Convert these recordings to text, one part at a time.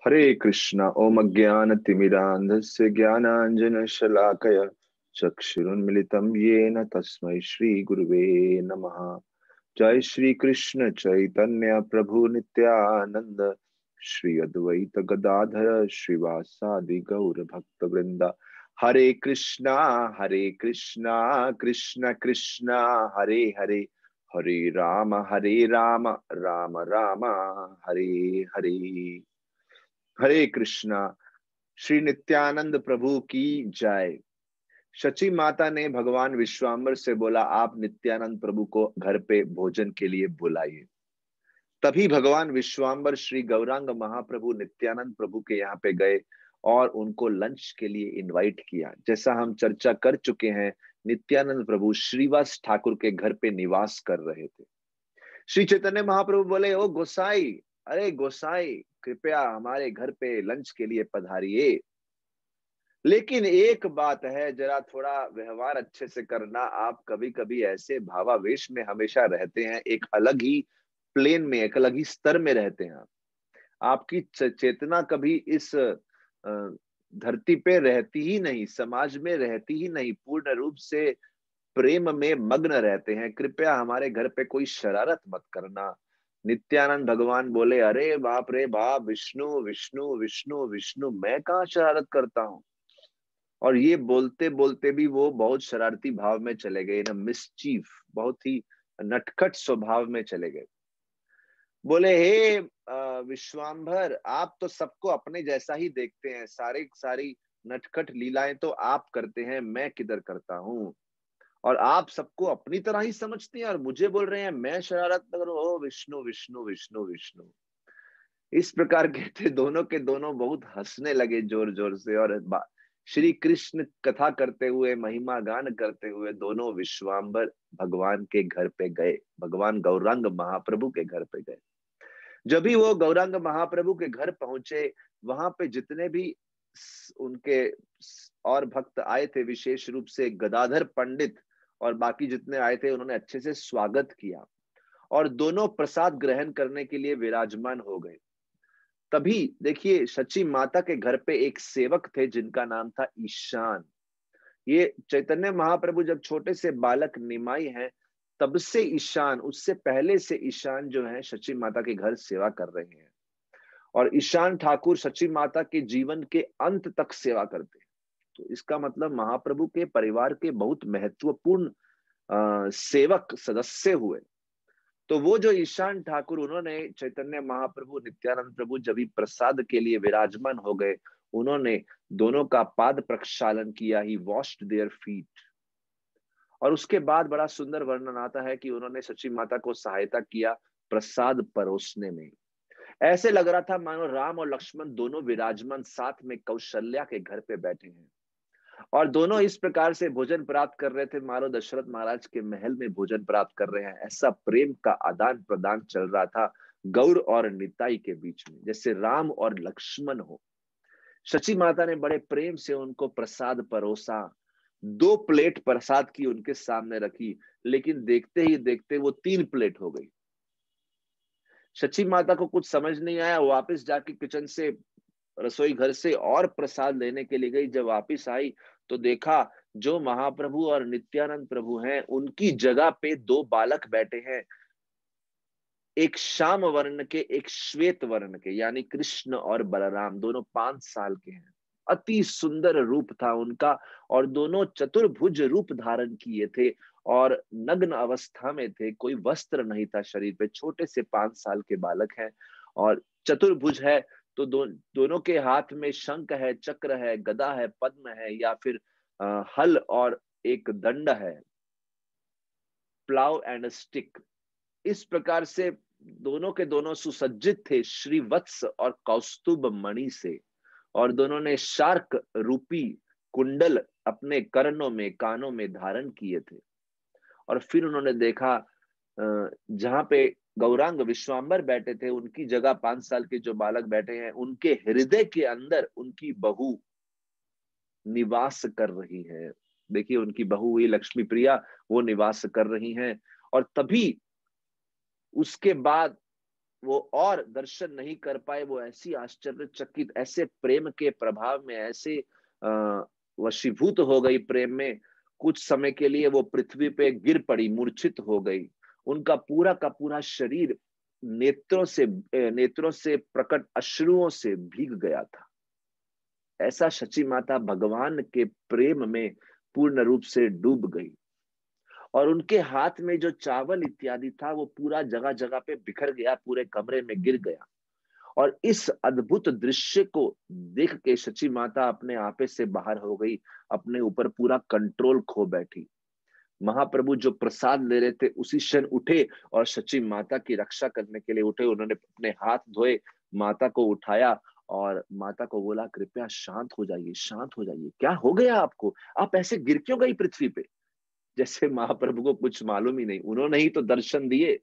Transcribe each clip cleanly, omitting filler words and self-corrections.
हरे कृष्ण ओम अज्ञानतिमिरान्धस्य ज्ञानाञ्जनशलाकया चक्षुरुन्मिलितं येन तस्मै श्रीगुरुवे नमः। जय श्री कृष्ण चैतन्य प्रभु नित्यानंद, श्री अद्वैत गदाधर श्रीवासादि गौर भक्त वृंदा। हरे कृष्णा कृष्ण कृष्ण हरे हरे, हरे राम राम राम हरे हरे। हरे कृष्णा। श्री नित्यानंद प्रभु की जय। शची माता ने भगवान विश्वाम्बर से बोला, आप नित्यानंद प्रभु को घर पे भोजन के लिए बुलाइए। तभी भगवान विश्वाम्बर श्री गौरांग महाप्रभु नित्यानंद प्रभु के यहाँ पे गए और उनको लंच के लिए इनवाइट किया। जैसा हम चर्चा कर चुके हैं, नित्यानंद प्रभु श्रीवास ठाकुर के घर पे निवास कर रहे थे। श्री चैतन्य महाप्रभु बोले, ओ गोसाई, अरे गोसाई, कृपया हमारे घर पे लंच के लिए पधारिए। लेकिन एक बात है, जरा थोड़ा व्यवहार अच्छे से करना। आप कभी कभी ऐसे भावावेश में हमेशा रहते हैं, एक अलग ही प्लेन में, एक अलग ही स्तर में रहते हैं। आपकी चेतना कभी इस धरती पे रहती ही नहीं, समाज में रहती ही नहीं, पूर्ण रूप से प्रेम में मग्न रहते हैं। कृपया हमारे घर पे कोई शरारत मत करना। नित्यानंद भगवान बोले, अरे बाप रे बाप, विष्णु विष्णु विष्णु विष्णु, मैं कहाँ शरारत करता हूँ। और ये बोलते बोलते भी वो बहुत शरारती भाव में चले गए ना, मिसचीफ, बहुत ही नटखट स्वभाव में चले गए। बोले, हे विश्वाम्भर, आप तो सबको अपने जैसा ही देखते हैं, सारी नटखट लीलाएं तो आप करते हैं, मैं किधर करता हूँ। और आप सबको अपनी तरह ही समझते हैं और मुझे बोल रहे हैं मैं शरारत न करूं। ओ विष्णु विष्णु विष्णु विष्णु, इस प्रकार कहते दोनों के दोनों बहुत हंसने लगे जोर जोर से। और श्री कृष्ण कथा करते हुए, महिमा गान करते हुए दोनों विश्वाम्बर भगवान के घर पे गए, भगवान गौरांग महाप्रभु के घर पे गए। जब भी वो गौरांग महाप्रभु के घर पहुंचे, वहां पे जितने भी उनके और भक्त आए थे, विशेष रूप से गदाधर पंडित और बाकी जितने आए थे, उन्होंने अच्छे से स्वागत किया और दोनों प्रसाद ग्रहण करने के लिए विराजमान हो गए। तभी देखिए, शची माता के घर पे एक सेवक थे जिनका नाम था ईशान। ये चैतन्य महाप्रभु जब छोटे से बालक निमाई हैं, तब से ईशान, उससे पहले से ईशान जो है शची माता के घर सेवा कर रहे हैं। और ईशान ठाकुर शची माता के जीवन के अंत तक सेवा करते हैं। तो इसका मतलब महाप्रभु के परिवार के बहुत महत्वपूर्ण सेवक सदस्य हुए। तो वो जो ईशान ठाकुर, उन्होंने चैतन्य महाप्रभु नित्यानंद प्रभु जब भी प्रसाद के लिए विराजमान हो गए, उन्होंने दोनों का पाद प्रक्षालन किया, ही वॉश्ड देयर फीट। और उसके बाद बड़ा सुंदर वर्णन आता है कि उन्होंने सची माता को सहायता किया प्रसाद परोसने में। ऐसे लग रहा था मानो राम और लक्ष्मण दोनों विराजमान साथ में कौशल्या के घर पे बैठे हैं और दोनों इस प्रकार से भोजन प्राप्त कर रहे थे, मानो दशरथ महाराज के महल में भोजन प्राप्त कर रहे हैं। ऐसा प्रेम का आदान प्रदान चल रहा था गौर और निताई के बीच में, जैसे राम और लक्ष्मण हो। शची माता ने बड़े प्रेम से उनको प्रसाद परोसा, 2 प्लेट प्रसाद की उनके सामने रखी, लेकिन देखते ही देखते वो 3 प्लेट हो गई। शची माता को कुछ समझ नहीं आया, वापस जाके किचन से, रसोई घर से और प्रसाद लेने के लिए गई। जब वापिस आई तो देखा जो महाप्रभु और नित्यानंद प्रभु हैं, उनकी जगह पे 2 बालक बैठे हैं, एक श्याम वर्ण के, एक श्वेत वर्ण के, यानी कृष्ण और बलराम, दोनों 5 साल के हैं। अति सुंदर रूप था उनका और दोनों चतुर्भुज रूप धारण किए थे और नग्न अवस्था में थे, कोई वस्त्र नहीं था शरीर पे। छोटे से 5 साल के बालक हैं और चतुर्भुज है, तो दोनों के हाथ में शंख है, चक्र है, गदा है, पद्म है, या फिर हल और एक दंड है, प्लाव एंड स्टिक। इस प्रकार से दोनों के दोनों सुसज्जित थे श्रीवत्स और कौस्तुभ मणि से। और दोनों ने शार्क रूपी कुंडल अपने कर्णों में, कानों में धारण किए थे। और फिर उन्होंने देखा जहां पे गौरांग विश्वाम्बर बैठे थे, उनकी जगह 5 साल के जो बालक बैठे हैं, उनके हृदय के अंदर उनकी बहू निवास कर रही है। देखिए, उनकी बहू हुई लक्ष्मी प्रिया, वो निवास कर रही हैं। और तभी उसके बाद वो और दर्शन नहीं कर पाए। वो ऐसी आश्चर्यचकित, ऐसे प्रेम के प्रभाव में, ऐसे वशीभूत हो गई प्रेम में, कुछ समय के लिए वो पृथ्वी पे गिर पड़ी, मूर्छित हो गई। उनका पूरा का पूरा शरीर नेत्रों से प्रकट अश्रुओं से भीग गया था। ऐसा शची माता भगवान के प्रेम में पूर्ण रूप से डूब गई। और उनके हाथ में जो चावल इत्यादि था वो पूरा जगह जगह पे बिखर गया, पूरे कमरे में गिर गया। और इस अद्भुत दृश्य को देख के शची माता अपने आपे से बाहर हो गई, अपने ऊपर पूरा कंट्रोल खो बैठी। महाप्रभु जो प्रसाद ले रहे थे उसी क्षण उठे और शची माता की रक्षा करने के लिए उठे। उन्होंने अपने हाथ धोए, माता को उठाया और माता को बोला, कृपया शांत हो जाइए, शांत हो जाइए, क्या हो गया आपको, आप ऐसे गिर क्यों गई पृथ्वी पे। जैसे महाप्रभु को कुछ मालूम ही नहीं, उन्होंने ही तो दर्शन दिए।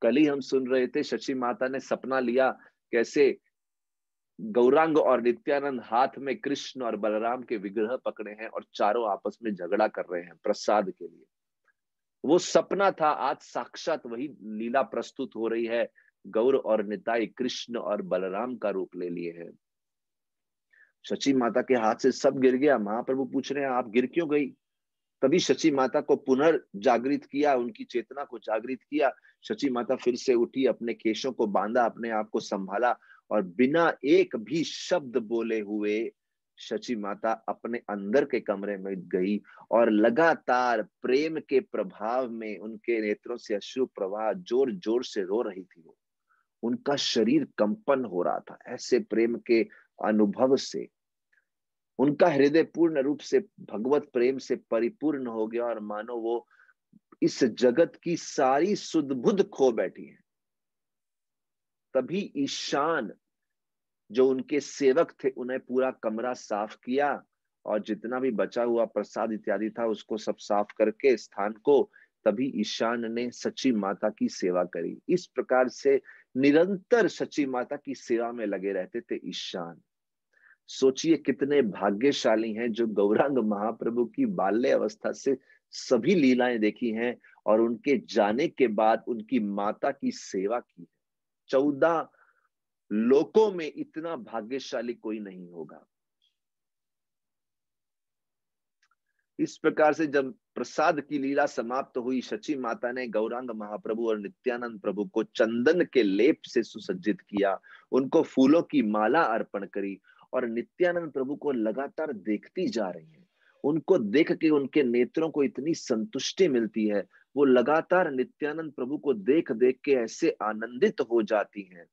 कल ही हम सुन रहे थे, शची माता ने सपना लिया कैसे गौरांग और नित्यानंद हाथ में कृष्ण और बलराम के विग्रह पकड़े हैं और चारों आपस में झगड़ा कर रहे हैं प्रसाद के लिए। वो सपना था, आज साक्षात वही लीला प्रस्तुत हो रही है। गौर और निताई कृष्ण और बलराम का रूप ले लिए हैं। शची माता के हाथ से सब गिर गया। महाप्रभु पूछ रहे हैं, आप गिर क्यों गई। तभी शची माता को पुनर्जागृत किया, उनकी चेतना को जागृत किया। शची माता फिर से उठी, अपने केशों को बांधा, अपने आप को संभाला और बिना एक भी शब्द बोले हुए शची माता अपने अंदर के कमरे में गई और लगातार प्रेम के प्रभाव में उनके नेत्रों से अश्रु प्रवाह, जोर जोर से रो रही थी। वो, उनका शरीर कंपन हो रहा था ऐसे प्रेम के अनुभव से। उनका हृदय पूर्ण रूप से भगवत प्रेम से परिपूर्ण हो गया और मानो वो इस जगत की सारी सुध बुध खो बैठी है। तभी ईशान जो उनके सेवक थे, उन्हें पूरा कमरा साफ किया और जितना भी बचा हुआ प्रसाद इत्यादि था उसको सब साफ करके स्थान को, तभी ईशान ने सची माता की सेवा करी। इस प्रकार से निरंतर सची माता की सेवा में लगे रहते थे ईशान। सोचिए कितने भाग्यशाली हैं जो गौरांग महाप्रभु की बाल्य अवस्था से सभी लीलाएं देखी हैं और उनके जाने के बाद उनकी माता की सेवा की है। 14 लोकों में इतना भाग्यशाली कोई नहीं होगा। इस प्रकार से जब प्रसाद की लीला समाप्त हुई, शची माता ने गौरांग महाप्रभु और नित्यानंद प्रभु को चंदन के लेप से सुसज्जित किया, उनको फूलों की माला अर्पण करी और नित्यानंद प्रभु को लगातार देखती जा रही है। उनको देख के उनके नेत्रों को इतनी संतुष्टि मिलती है, वो लगातार नित्यानंद प्रभु को देख देख के ऐसे आनंदित हो जाती हैं।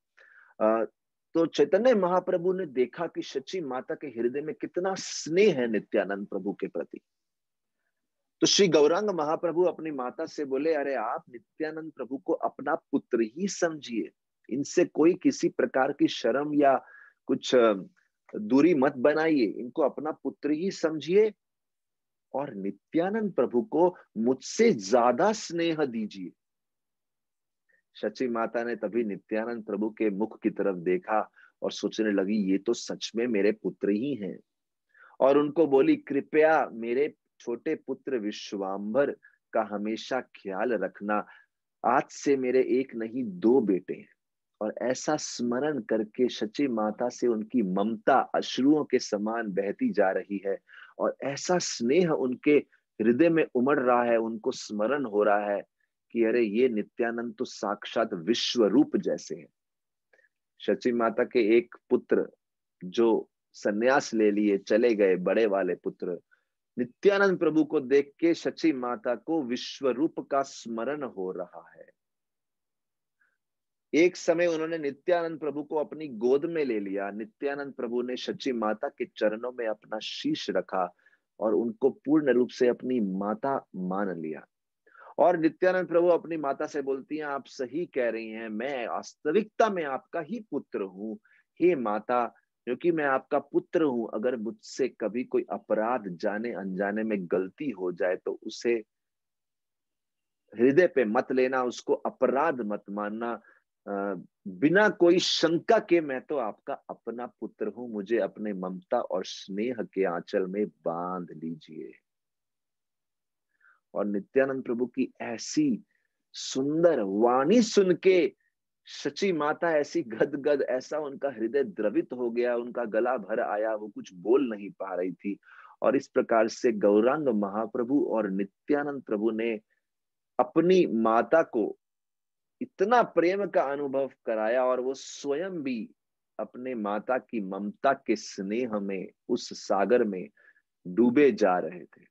तो चैतन्य महाप्रभु ने देखा कि शची माता के हृदय में कितना स्नेह है नित्यानंद प्रभु के प्रति। तो श्री गौरांग महाप्रभु अपनी माता से बोले, अरे आप नित्यानंद प्रभु को अपना पुत्र ही समझिए, इनसे कोई किसी प्रकार की शर्म या कुछ दूरी मत बनाइए, इनको अपना पुत्र ही समझिए और नित्यानंद प्रभु को मुझसे ज्यादा स्नेह दीजिए। शची माता ने तभी नित्यानंद प्रभु के मुख की तरफ देखा और सोचने लगी, ये तो सच में मेरे पुत्र ही हैं। और उनको बोली, कृपया मेरे छोटे पुत्र विश्वाम्बर का हमेशा ख्याल रखना, आज से मेरे एक नहीं 2 बेटे हैं। और ऐसा स्मरण करके शची माता से उनकी ममता अश्रुओं के समान बहती जा रही है और ऐसा स्नेह उनके हृदय में उमड़ रहा है, उनको स्मरण हो रहा है कि अरे ये नित्यानंद तो साक्षात विश्व रूप जैसे हैं। शची माता के एक पुत्र जो सन्यास ले लिए चले गए, बड़े वाले पुत्र, नित्यानंद प्रभु को देख के शची माता को विश्व रूप का स्मरण हो रहा है। एक समय उन्होंने नित्यानंद प्रभु को अपनी गोद में ले लिया। नित्यानंद प्रभु ने शची माता के चरणों में अपना शीश रखा और उनको पूर्ण रूप से अपनी माता मान लिया। और नित्यानंद प्रभु अपनी माता से बोलती हैं, आप सही कह रही हैं, मैं वास्तविकता में आपका ही पुत्र हूँ। हे माता, क्योंकि मैं आपका पुत्र हूं, अगर मुझसे कभी कोई अपराध जाने अनजाने में गलती हो जाए तो उसे हृदय पे मत लेना, उसको अपराध मत मानना। बिना कोई शंका के मैं तो आपका अपना पुत्र हूं, मुझे अपने ममता और स्नेह के आंचल में बांध लीजिए। और नित्यानंद प्रभु की ऐसी सुंदर वाणी सुन के सची माता ऐसी गदगद, ऐसा उनका हृदय द्रवित हो गया, उनका गला भर आया, वो कुछ बोल नहीं पा रही थी। और इस प्रकार से गौरांग महाप्रभु और नित्यानंद प्रभु ने अपनी माता को इतना प्रेम का अनुभव कराया, और वो स्वयं भी अपने माता की ममता के स्नेह में उस सागर में डूबे जा रहे थे।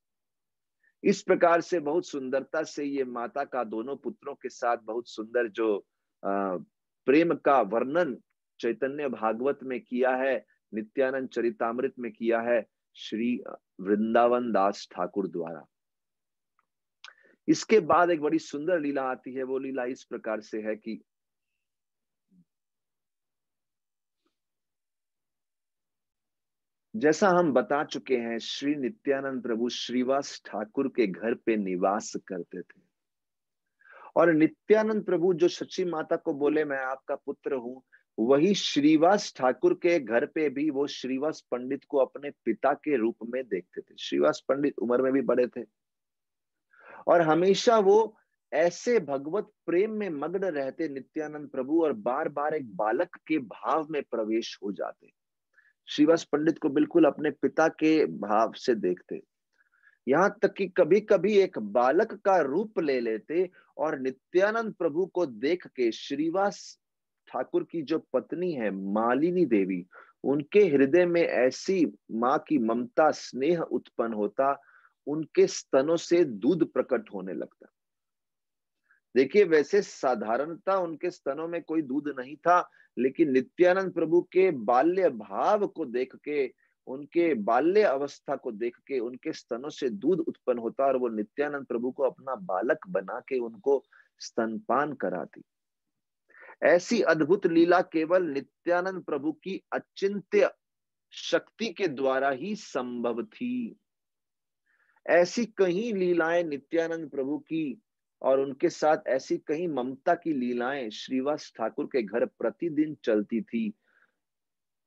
इस प्रकार से बहुत सुंदरता से ये माता का दोनों पुत्रों के साथ बहुत सुंदर जो प्रेम का वर्णन चैतन्य भागवत में किया है, नित्यानंद चरितामृत में किया है श्री वृंदावन दास ठाकुर द्वारा। इसके बाद एक बड़ी सुंदर लीला आती है। वो लीला इस प्रकार से है कि जैसा हम बता चुके हैं, श्री नित्यानंद प्रभु श्रीवास ठाकुर के घर पे निवास करते थे। और नित्यानंद प्रभु जो सच्ची माता को बोले मैं आपका पुत्र हूं, वही श्रीवास ठाकुर के घर पे भी वो श्रीवास पंडित को अपने पिता के रूप में देखते थे। श्रीवास पंडित उम्र में भी बड़े थे और हमेशा वो ऐसे भगवत प्रेम में मग्न रहते नित्यानंद प्रभु, और बार बार एक बालक के भाव में प्रवेश हो जाते। श्रीवास पंडित को बिल्कुल अपने पिता के भाव से देखते, यहां तक कि कभी कभी एक बालक का रूप ले लेते। और नित्यानंद प्रभु को देख के श्रीवास ठाकुर की जो पत्नी है मालिनी देवी, उनके हृदय में ऐसी माँ की ममता स्नेह उत्पन्न होता, उनके स्तनों से दूध प्रकट होने लगता। देखिए, वैसे साधारणता उनके स्तनों में कोई दूध नहीं था, लेकिन नित्यानंद प्रभु के बाल्य भाव को देख के, उनके बाल्य अवस्था को देख के उनके स्तनों से दूध उत्पन्न होता, और वो नित्यानंद प्रभु को अपना बालक बना के उनको स्तनपान कराती। ऐसी अद्भुत लीला केवल नित्यानंद प्रभु की अचिंत्य शक्ति के द्वारा ही संभव थी। ऐसी कई लीलाएं नित्यानंद प्रभु की और उनके साथ ऐसी कई ममता की लीलाएं श्रीवास ठाकुर के घर प्रतिदिन चलती थी।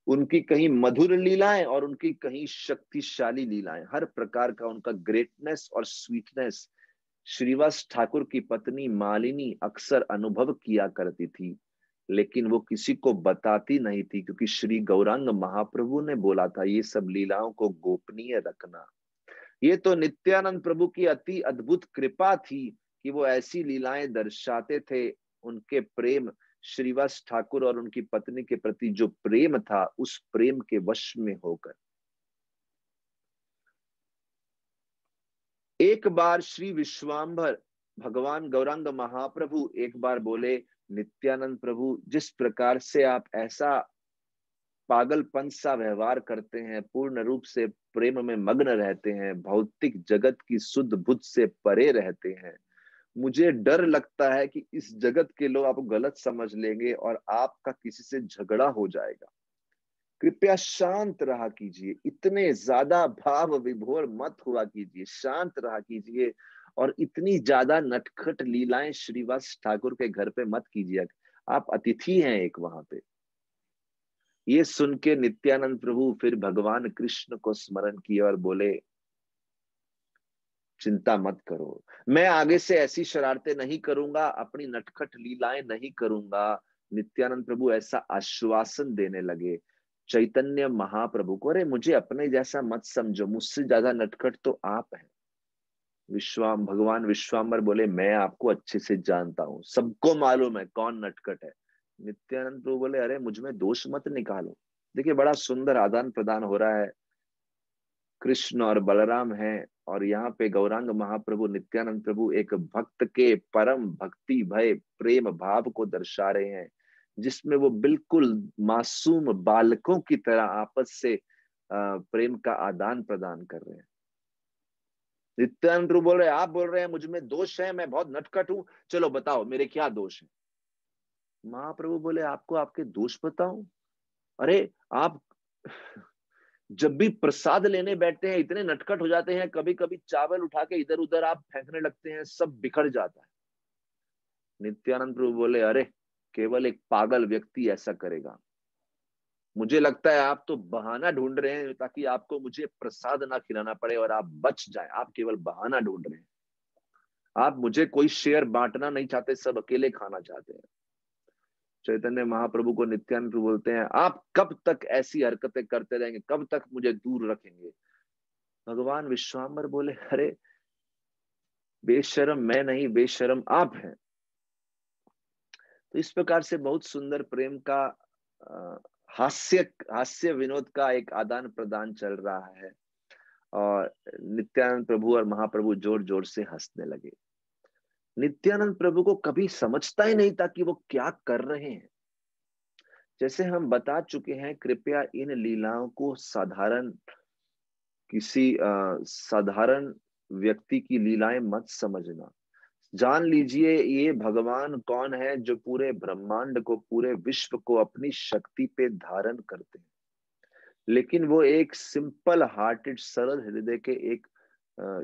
उनकी कहीं मधुर लीलाएं और उनकी कहीं शक्तिशाली लीलाएं, हर प्रकार का उनका ग्रेटनेस और स्वीटनेस श्रीवास ठाकुर की पत्नी मालिनी अक्सर अनुभव किया करती थी, लेकिन वो किसी को बताती नहीं थी, क्योंकि श्री गौरांग महाप्रभु ने बोला था ये सब लीलाओं को गोपनीय रखना। ये तो नित्यानंद प्रभु की अति अद्भुत कृपा थी कि वो ऐसी लीलाएं दर्शाते थे। उनके प्रेम, श्रीवास ठाकुर और उनकी पत्नी के प्रति जो प्रेम था, उस प्रेम के वश में होकर एक बार श्री विश्वाम्भर भगवान गौरांग महाप्रभु एक बार बोले, नित्यानंद प्रभु, जिस प्रकार से आप ऐसा पागलपन सा व्यवहार करते हैं, पूर्ण रूप से प्रेम में मग्न रहते हैं, भौतिक जगत की शुद्ध बुद्ध से परे रहते हैं, मुझे डर लगता है कि इस जगत के लोग आपको गलत समझ लेंगे और आपका किसी से झगड़ा हो जाएगा। कृपया शांत रहा कीजिए, इतने ज्यादा भाव विभोर मत हुआ कीजिए, शांत रहा कीजिए, और इतनी ज्यादा नटखट लीलाएं श्रीवास ठाकुर के घर पे मत कीजिए, आप अतिथि हैं एक वहां पे। ये सुन के नित्यानंद प्रभु फिर भगवान कृष्ण को स्मरण किए और बोले, चिंता मत करो, मैं आगे से ऐसी शरारतें नहीं करूंगा, अपनी नटखट लीलाएं नहीं करूंगा। नित्यानंद प्रभु ऐसा आश्वासन देने लगे चैतन्य महाप्रभु को, अरे मुझे अपने जैसा मत समझो, मुझसे ज्यादा नटखट तो आप हैं। भगवान विश्वाम्बर बोले, मैं आपको अच्छे से जानता हूं, सबको मालूम है कौन नटखट है। नित्यानंद प्रभु बोले, अरे मुझ में दोष मत निकालो। देखिए, बड़ा सुंदर आदान प्रदान हो रहा है, कृष्ण और बलराम हैं, और यहाँ पे गौरांग महाप्रभु नित्यानंद प्रभु एक भक्त के परम भक्ति भय प्रेम भाव को दर्शा रहे हैं, जिसमें वो बिल्कुल मासूम बालकों की तरह आपस से प्रेम का आदान प्रदान कर रहे हैं। नित्यानंद प्रभु बोल रहे हैं, आप बोल रहे हैं मुझ में दोष है, मैं बहुत नटखट हूं, चलो बताओ मेरे क्या दोष है। महाप्रभु बोले, आपको आपके दोष बताऊं? अरे आप जब भी प्रसाद लेने बैठते हैं इतने नटखट हो जाते हैं, कभी कभी चावल उठा के इधर उधर आप फेंकने लगते हैं, सब बिखर जाता है। नित्यानंद प्रभु बोले, अरे केवल एक पागल व्यक्ति ऐसा करेगा, मुझे लगता है आप तो बहाना ढूंढ रहे हैं ताकि आपको मुझे प्रसाद ना खिलाना पड़े और आप बच जाएं, आप केवल बहाना ढूंढ रहे हैं, आप मुझे कोई शेयर बांटना नहीं चाहते, सब अकेले खाना चाहते हैं। चैतन्य महाप्रभु को नित्यानंद प्रभु बोलते हैं, आप कब तक ऐसी हरकतें करते रहेंगे, कब तक मुझे दूर रखेंगे। भगवान विश्वाम्बर बोले, अरे बेशरम मैं नहीं, बेशरम आप हैं। तो इस प्रकार से बहुत सुंदर प्रेम का हास्य हास्य विनोद का एक आदान प्रदान चल रहा है। और नित्यानंद प्रभु और महाप्रभु जोर जोर से हंसने लगे। नित्यानंद प्रभु को कभी समझता ही नहीं था कि वो क्या कर रहे हैं। जैसे हम बता चुके हैं, कृपया इन लीलाओं को साधारण किसी साधारण व्यक्ति की लीलाएं मत समझना। जान लीजिए ये भगवान कौन है, जो पूरे ब्रह्मांड को, पूरे विश्व को अपनी शक्ति पे धारण करते हैं। लेकिन वो एक सिंपल हार्टेड, सरल हृदय के एक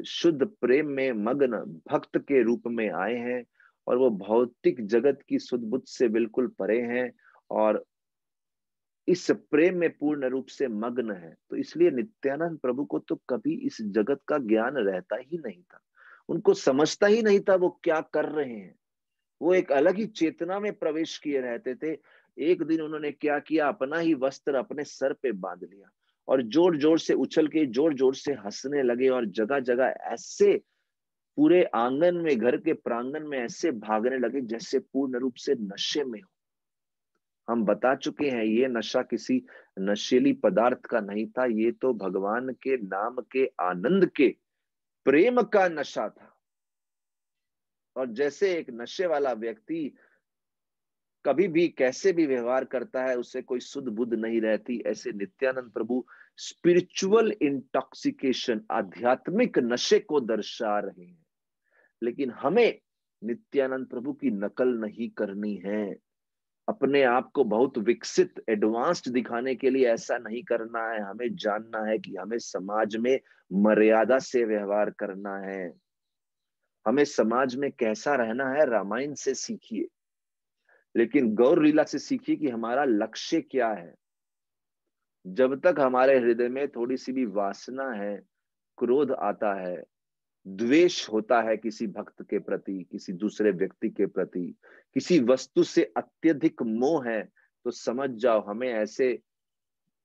शुद्ध प्रेम में मग्न भक्त के रूप में आए हैं। और वो भौतिक जगत की सुध बुद्ध से बिल्कुल परे हैं और इस प्रेम में पूर्ण रूप से मग्न है। तो इसलिए नित्यानंद प्रभु को तो कभी इस जगत का ज्ञान रहता ही नहीं था। उनको समझता ही नहीं था वो क्या कर रहे हैं। वो एक अलग ही चेतना में प्रवेश किए रहते थे। एक दिन उन्होंने क्या किया, अपना ही वस्त्र अपने सर पे बांध लिया और जोर जोर से उछल के जोर जोर से हंसने लगे। और जगह जगह ऐसे पूरे आंगन में, घर के प्रांगण में ऐसे भागने लगे जैसे पूर्ण रूप से नशे में हो। हम बता चुके हैं ये नशा किसी नशीली पदार्थ का नहीं था, ये तो भगवान के नाम के आनंद के प्रेम का नशा था। और जैसे एक नशे वाला व्यक्ति कभी भी कैसे भी व्यवहार करता है, उससे कोई सुध बुध नहीं रहती, ऐसे नित्यानंद प्रभु स्पिरिचुअल इंटॉक्सिकेशन, आध्यात्मिक नशे को दर्शा रहे हैं। लेकिन हमें नित्यानंद प्रभु की नकल नहीं करनी है। अपने आप को बहुत विकसित, एडवांस्ड दिखाने के लिए ऐसा नहीं करना है। हमें जानना है कि हमें समाज में मर्यादा से व्यवहार करना है। हमें समाज में कैसा रहना है, रामायण से सीखिए, लेकिन गौर लीला से सीखिए कि हमारा लक्ष्य क्या है। जब तक हमारे हृदय में थोड़ी सी भी वासना है, क्रोध आता है, द्वेष होता है किसी भक्त के प्रति, किसी दूसरे व्यक्ति के प्रति, किसी वस्तु से अत्यधिक मोह है, तो समझ जाओ हमें ऐसे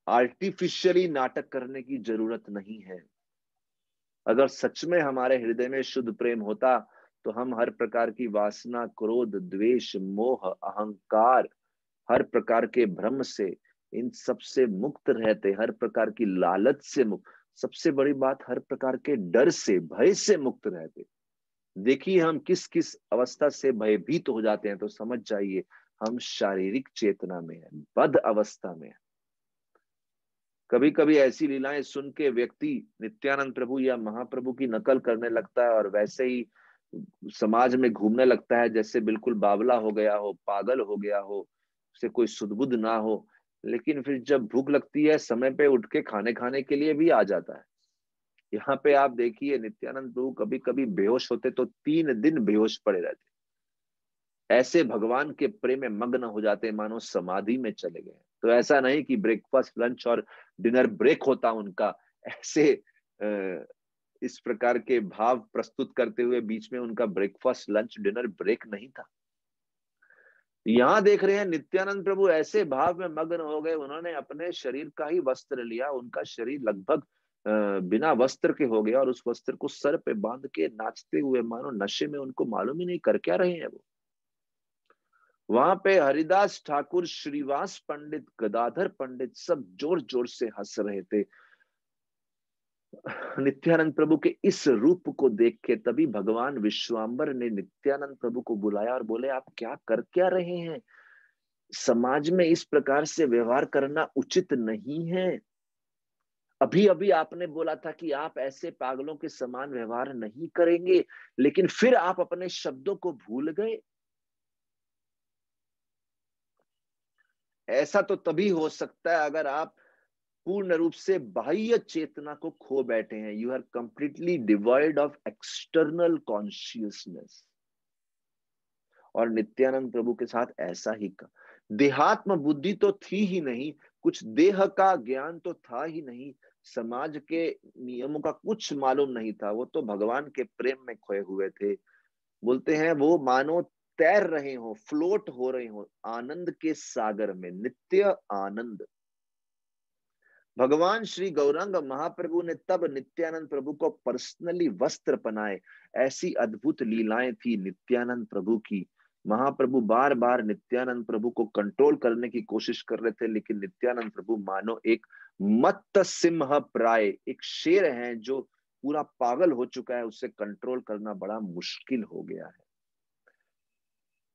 आर्टिफिशियली नाटक करने की जरूरत नहीं है। अगर सच में हमारे हृदय में शुद्ध प्रेम होता तो हम हर प्रकार की वासना, क्रोध, द्वेष, मोह, अहंकार, हर प्रकार के भ्रम से, इन सब से मुक्त रहते, हर प्रकार की लालच से मुक्त, सबसे बड़ी बात हर प्रकार के डर से, भय से मुक्त रहते। देखिए हम किस किस अवस्था से भयभीत हो जाते हैं, तो समझ जाइए हम शारीरिक चेतना में है, बद्ध अवस्था में है। कभी कभी ऐसी लीलाएं सुन के व्यक्ति नित्यानंद प्रभु या महाप्रभु की नकल करने लगता है और वैसे ही समाज में घूमने लगता है जैसे बिल्कुल बावला हो गया हो, पागल हो गया हो, उसे कोई सुध-बुध ना हो। लेकिन फिर जब भूख लगती है, समय पे उठ के खाने खाने के लिए भी आ जाता है। यहाँ पे आप देखिए नित्यानंद प्रभु कभी कभी बेहोश होते तो 3 दिन बेहोश पड़े रहते। ऐसे भगवान के प्रेम में मग्न हो जाते, मानो समाधि में चले गए। तो ऐसा नहीं कि ब्रेकफास्ट, लंच और डिनर ब्रेक होता उनका। ऐसे इस प्रकार के भाव प्रस्तुत करते हुए बीच में उनका ब्रेकफास्ट, लंच, डिनर ब्रेक नहीं था। यहां देख रहे हैं नित्यानंद प्रभु ऐसे भाव में मग्न हो गए, उन्होंने अपने शरीर का ही वस्त्र लिया, उनका शरीर लगभग बिना वस्त्र के हो गया और उस वस्त्र को सर पे बांध के नाचते हुए, मानो नशे में, उनको मालूम ही नहीं कर क्या रहे हैं वो। वहां पे हरिदास ठाकुर, श्रीवास पंडित, गदाधर पंडित सब जोर जोर से हंस रहे थे नित्यानंद प्रभु के इस रूप को देख के। तभी भगवान विश्वाम्बर ने नित्यानंद प्रभु को बुलाया और बोले, आप क्या कर क्या रहे हैं? समाज में इस प्रकार से व्यवहार करना उचित नहीं है। अभी अभी आपने बोला था कि आप ऐसे पागलों के समान व्यवहार नहीं करेंगे, लेकिन फिर आप अपने शब्दों को भूल गए। ऐसा तो तभी हो सकता है अगर आप पूर्ण रूप से बाह्य चेतना को खो बैठे हैं। You are completely devoid of external consciousness. और नित्यानंद प्रभु के साथ ऐसा ही का देहात्म बुद्धि तो थी ही नहीं, कुछ देह का ज्ञान तो था ही नहीं, समाज के नियमों का कुछ मालूम नहीं था। वो तो भगवान के प्रेम में खोए हुए थे। बोलते हैं वो मानो तैर रहे हो, फ्लोट हो रहे हो आनंद के सागर में, नित्य आनंद। भगवान श्री गौरांग महाप्रभु ने तब नित्यानंद प्रभु को पर्सनली वस्त्र पहनाए। ऐसी अद्भुत लीलाएं थी नित्यानंद प्रभु की। महाप्रभु बार बार नित्यानंद प्रभु को कंट्रोल करने की कोशिश कर रहे थे, लेकिन नित्यानंद प्रभु मानो एक मत्त सिंह प्राय, एक शेर है जो पूरा पागल हो चुका है, उसे कंट्रोल करना बड़ा मुश्किल हो गया है।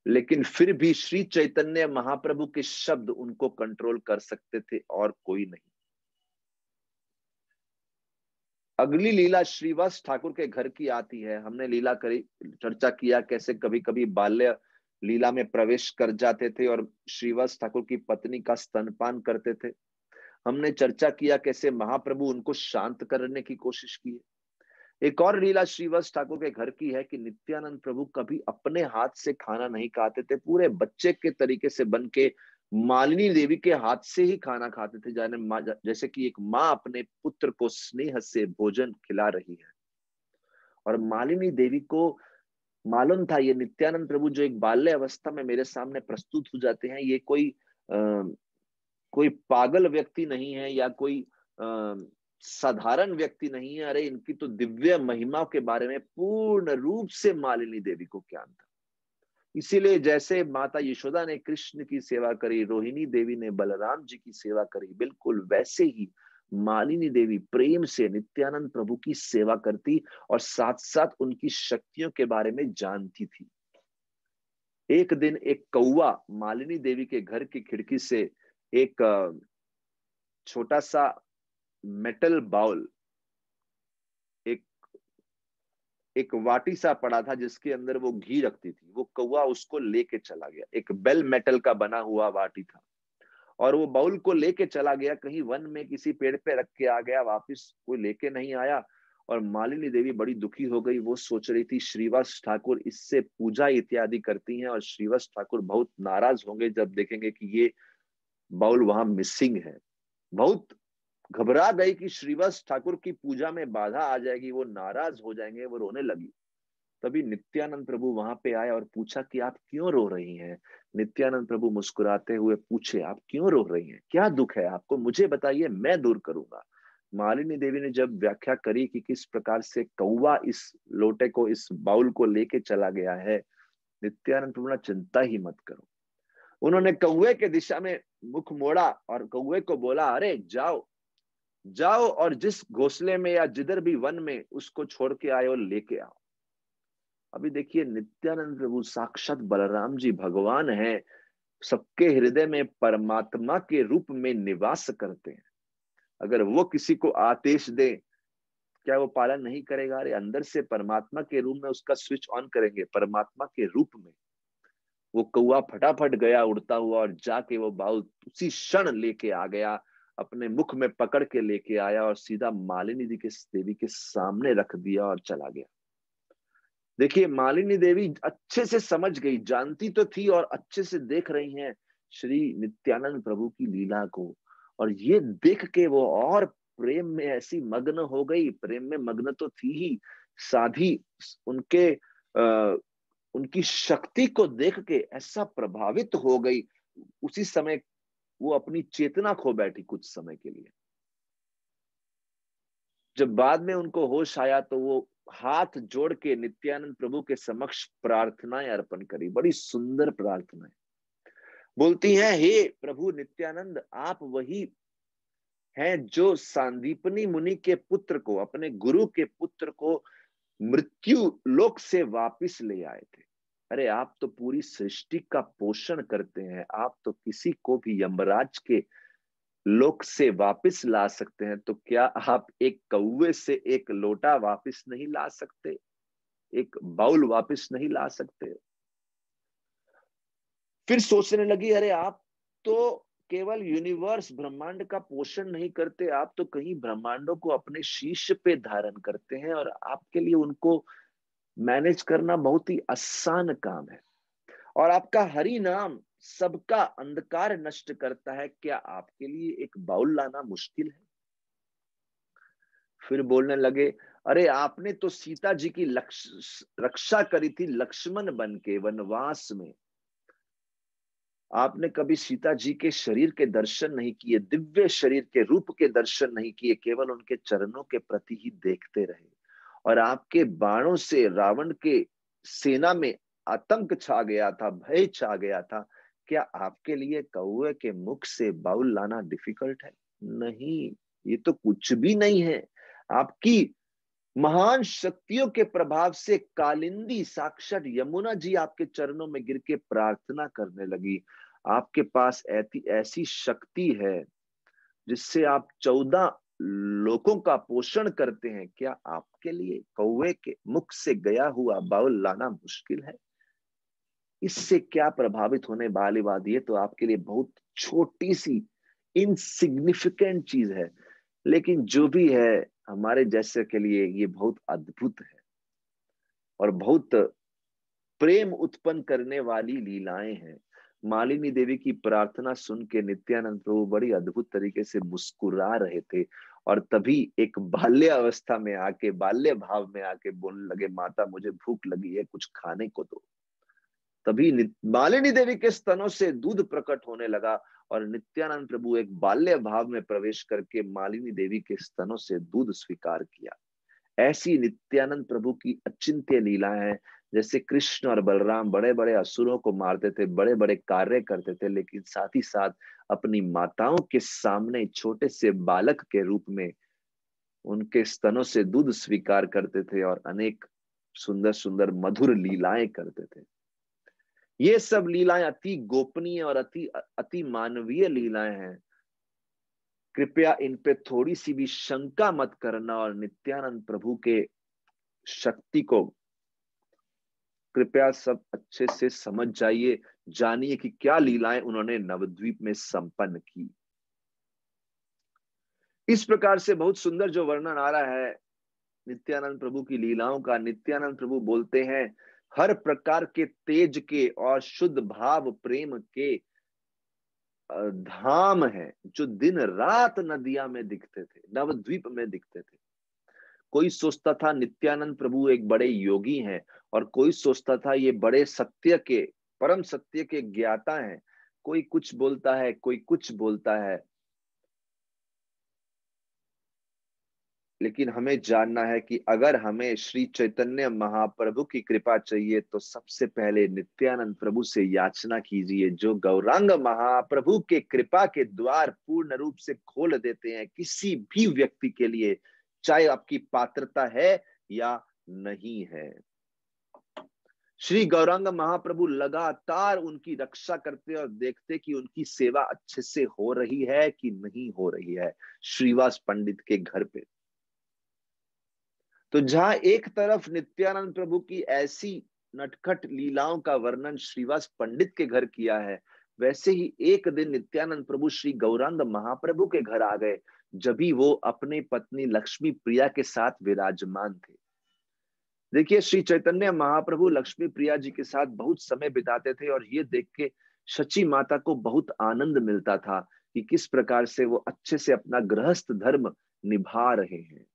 लेकिन फिर भी श्री चैतन्य महाप्रभु के शब्द उनको कंट्रोल कर सकते थे और कोई नहीं। अगली लीला श्रीवास ठाकुर के घर की आती है। हमने लीला करी, चर्चा किया कैसे कभी कभी बाल्य लीला में प्रवेश कर जाते थे और श्रीवास ठाकुर की पत्नी का स्तनपान करते थे। हमने चर्चा किया कैसे महाप्रभु उनको शांत करने की कोशिश की। एक और लीला श्रीवास ठाकुर के घर की है कि नित्यानंद प्रभु कभी अपने हाथ से खाना नहीं खाते थे, पूरे बच्चे के तरीके से बन के मालिनी देवी के हाथ से ही खाना खाते थे, जैसे कि एक माँ अपने पुत्र को स्नेह से भोजन खिला रही है। और मालिनी देवी को मालूम था ये नित्यानंद प्रभु जो एक बाल्य अवस्था में मेरे सामने प्रस्तुत हो जाते हैं, ये कोई पागल व्यक्ति नहीं है या कोई साधारण व्यक्ति नहीं है। अरे इनकी तो दिव्य महिमा के बारे में पूर्ण रूप से मालिनी देवी को ज्ञान था। इसीलिए जैसे माता यशोदा ने कृष्ण की सेवा करी, रोहिणी देवी ने बलराम जी की सेवा करी, बिल्कुल वैसे ही मालिनी देवी प्रेम से नित्यानंद प्रभु की सेवा करती और साथ साथ उनकी शक्तियों के बारे में जानती थी। एक दिन एक कौवा मालिनी देवी के घर की खिड़की से एक छोटा सा मेटल बाउल, एक वाटी सा पड़ा था जिसके अंदर वो घी रखती थी, वो कौवा उसको लेके चला गया। एक बेल मेटल का बना हुआ वाटी था और वो बाउल को लेके चला गया, कहीं वन में किसी पेड़ पे रख के आ गया, वापस कोई लेके नहीं आया। और मालिनी देवी बड़ी दुखी हो गई। वो सोच रही थी श्रीवास ठाकुर इससे पूजा इत्यादि करती हैं और श्रीवास ठाकुर बहुत नाराज होंगे जब देखेंगे कि ये बाउल वहां मिसिंग है। बहुत घबरा गई कि श्रीवास ठाकुर की पूजा में बाधा आ जाएगी, वो नाराज हो जाएंगे, वो रोने लगी। तभी नित्यानंद प्रभु वहां पे आए और पूछा कि आप क्यों रो रही हैं। नित्यानंद प्रभु मुस्कुराते हुए पूछे, आप क्यों रो रही हैं, क्या दुख है आपको, मुझे बताइए, मैं दूर करूंगा। मालिनी देवी ने जब व्याख्या करी कि किस प्रकार से कौवा इस लोटे को, इस बाउल को लेके चला गया है, नित्यानंद प्रभु ने चिंता ही मत करो। उन्होंने कौवे के दिशा में मुख मोड़ा और कौवे को बोला, अरे जाओ जाओ और जिस घोंसले में या जिधर भी वन में उसको छोड़ के आए और लेके आओ। अभी देखिए नित्यानंद प्रभु साक्षात बलराम जी भगवान हैं, सबके हृदय में परमात्मा के रूप में निवास करते हैं। अगर वो किसी को आदेश दे, क्या वो पालन नहीं करेगा? अरे अंदर से परमात्मा के रूप में उसका स्विच ऑन करेंगे, परमात्मा के रूप में। वो कौवा फटाफट गया उड़ता हुआ और जाके वो बाउल उसी क्षण लेके आ गया, अपने मुख में पकड़ के लेके आया और सीधा मालिनी देवी के सामने रख दिया और चला गया। देखिए मालिनी देवी अच्छे से समझ गई, जानती तो थी और अच्छे से देख रही हैं श्री नित्यानंद प्रभु की लीला को। और ये देख के वो और प्रेम में ऐसी मग्न हो गई, प्रेम में मग्न तो थी ही, साधी उनके उनकी शक्ति को देख के ऐसा प्रभावित हो गई, उसी समय वो अपनी चेतना खो बैठी कुछ समय के लिए। जब बाद में उनको होश आया तो वो हाथ जोड़ के नित्यानंद प्रभु के समक्ष प्रार्थनाएं अर्पण करी, बड़ी सुंदर प्रार्थनाएं। बोलती हैं, हे प्रभु नित्यानंद, आप वही हैं जो सांदीपनी मुनि के पुत्र को, अपने गुरु के पुत्र को मृत्यु लोक से वापिस ले आए थे। अरे आप तो पूरी सृष्टि का पोषण करते हैं, आप तो किसी को भी यमराज के लोक से वापिस ला सकते हैं, तो क्या आप एक कौवे से एक लोटा वापिस नहीं ला सकते, एक बाउल वापिस नहीं ला सकते? फिर सोचने लगी, अरे आप तो केवल यूनिवर्स ब्रह्मांड का पोषण नहीं करते, आप तो कहीं ब्रह्मांडों को अपने शीश पे धारण करते हैं और आपके लिए उनको मैनेज करना बहुत ही आसान काम है। और आपका हरि नाम सबका अंधकार नष्ट करता है, क्या आपके लिए एक बाउल लाना मुश्किल है? फिर बोलने लगे, अरे आपने तो सीता जी की रक्षा करी थी लक्ष्मण बन के वनवास में। आपने कभी सीता जी के शरीर के दर्शन नहीं किए, दिव्य शरीर के रूप के दर्शन नहीं किए, केवल उनके चरणों के प्रति ही देखते रहे। और आपके बाणों से रावण के सेना में आतंक छा गया था, भय छा गया था। क्या आपके लिए कौवे के मुख से बाउल लाना डिफिकल्ट है? नहीं, ये तो कुछ भी नहीं है। आपकी महान शक्तियों के प्रभाव से कालिंदी साक्षात यमुना जी आपके चरणों में गिर के प्रार्थना करने लगी। आपके पास ऐसी ऐसी शक्ति है जिससे आप 14 लोगों का पोषण करते हैं। क्या आपके लिए कौवे के मुख से गया हुआ बाउल लाना मुश्किल है? इससे क्या प्रभावित होने वाली बात, ये तो आपके लिए बहुत छोटी सी इनसिग्निफिकेंट चीज है, लेकिन जो भी है हमारे जैसे के लिए ये बहुत अद्भुत है और बहुत प्रेम उत्पन्न करने वाली लीलाएं हैं। मालिनी देवी की प्रार्थना सुन के नित्यानंद प्रभु बड़ी अद्भुत तरीके से मुस्कुरा रहे थे और तभी एक बाल्य अवस्था में आके, बाल्य भाव में आके बोलने लगे, माता मुझे भूख लगी है, कुछ खाने को दो। तभी मालिनी देवी के स्तनों से दूध प्रकट होने लगा और नित्यानंद प्रभु एक बाल्य भाव में प्रवेश करके मालिनी देवी के स्तनों से दूध स्वीकार किया। ऐसी नित्यानंद प्रभु की अचिंत्य लीला है। जैसे कृष्ण और बलराम बड़े बड़े असुरों को मारते थे, बड़े बड़े कार्य करते थे, लेकिन साथ ही साथ अपनी माताओं के सामने छोटे से बालक के रूप में उनके स्तनों से दूध स्वीकार करते थे और अनेक सुंदर सुंदर मधुर लीलाएं करते थे। ये सब लीलाएं अति गोपनीय और अति अति मानवीय लीलाएं हैं। कृपया इन पे थोड़ी सी भी शंका मत करना और नित्यानंद प्रभु के शक्ति को कृपया सब अच्छे से समझ जाइए, जानिए कि क्या लीलाएं उन्होंने नवद्वीप में संपन्न की। इस प्रकार से बहुत सुंदर जो वर्णन आ रहा है नित्यानंद प्रभु की लीलाओं का। नित्यानंद प्रभु बोलते हैं, हर प्रकार के तेज के और शुद्ध भाव प्रेम के धाम है जो दिन रात नदिया में दिखते थे, नवद्वीप में दिखते थे। कोई सोचता था नित्यानंद प्रभु एक बड़े योगी हैं और कोई सोचता था ये बड़े सत्य के, परम सत्य के ज्ञाता हैं। कोई कुछ बोलता है, कोई कुछ बोलता है, लेकिन हमें जानना है कि अगर हमें श्री चैतन्य महाप्रभु की कृपा चाहिए तो सबसे पहले नित्यानंद प्रभु से याचना कीजिए, जो गौरांग महाप्रभु के कृपा के द्वार पूर्ण रूप से खोल देते हैं किसी भी व्यक्ति के लिए, चाहे आपकी पात्रता है या नहीं है। श्री गौरांग महाप्रभु लगातार उनकी रक्षा करते और देखते कि उनकी सेवा अच्छे से हो रही है कि नहीं हो रही है। श्रीवास पंडित के घर पे तो जहां एक तरफ नित्यानंद प्रभु की ऐसी नटखट लीलाओं का वर्णन श्रीवास पंडित के घर किया है, वैसे ही एक दिन नित्यानंद प्रभु श्री गौरांग महाप्रभु के घर आ गए, जब भी वो अपने पत्नी लक्ष्मी प्रिया के साथ विराजमान थे। देखिए, श्री चैतन्य महाप्रभु लक्ष्मी प्रिया जी के साथ बहुत समय बिताते थे और ये देख के शची माता को बहुत आनंद मिलता था कि किस प्रकार से वो अच्छे से अपना गृहस्थ धर्म निभा रहे हैं।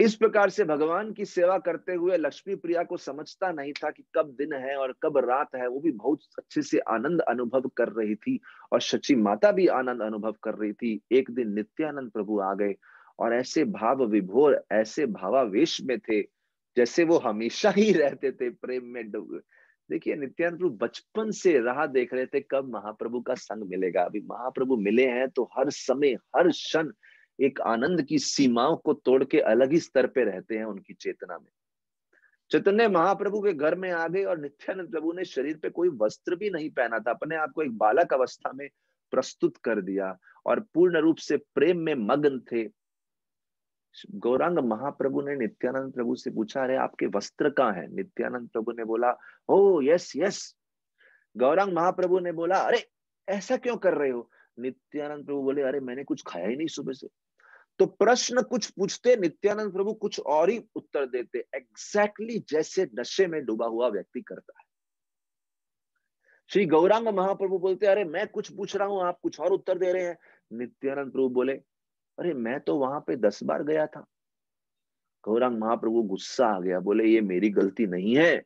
इस प्रकार से भगवान की सेवा करते हुए लक्ष्मी प्रिया को समझता नहीं था कि कब दिन है और कब रात है। वो भी बहुत अच्छे से आनंद अनुभव कर रही थी और शची माता भी आनंद अनुभव कर रही थी। एक दिन नित्यानंद प्रभु आ गए और ऐसे भाव विभोर, ऐसे भावावेश में थे जैसे वो हमेशा ही रहते थे प्रेम में डूबे। देखिए, नित्यानंद प्रभु बचपन से राह देख रहे थे कब महाप्रभु का संग मिलेगा। अभी महाप्रभु मिले हैं तो हर समय हर क्षण एक आनंद की सीमाओं को तोड़ के अलग ही स्तर पे रहते हैं उनकी चेतना में। चैतन्य महाप्रभु के घर में आ गए और नित्यानंद प्रभु ने शरीर पे कोई वस्त्र भी नहीं पहना था, अपने आप को एक बालक अवस्था में प्रस्तुत कर दिया और पूर्ण रूप से प्रेम में मग्न थे। गौरांग महाप्रभु ने नित्यानंद प्रभु से पूछा, अरे आपके वस्त्र कहाँ है? नित्यानंद प्रभु ने बोला, ओ यस यस। गौरांग महाप्रभु ने बोला, अरे ऐसा क्यों कर रहे हो? नित्यानंद प्रभु बोले, अरे मैंने कुछ खाया ही नहीं सुबह से। तो प्रश्न कुछ पूछते, नित्यानंद प्रभु कुछ और ही उत्तर देते, एग्जैक्टली जैसे नशे में डूबा हुआ व्यक्ति करता है। श्री गौरांग महाप्रभु बोलते, अरे मैं कुछ पूछ रहा हूं, आप कुछ और उत्तर दे रहे हैं। नित्यानंद प्रभु बोले, अरे मैं तो वहां पे 10 बार गया था। गौरांग महाप्रभु गुस्सा आ गया, बोले ये मेरी गलती नहीं है।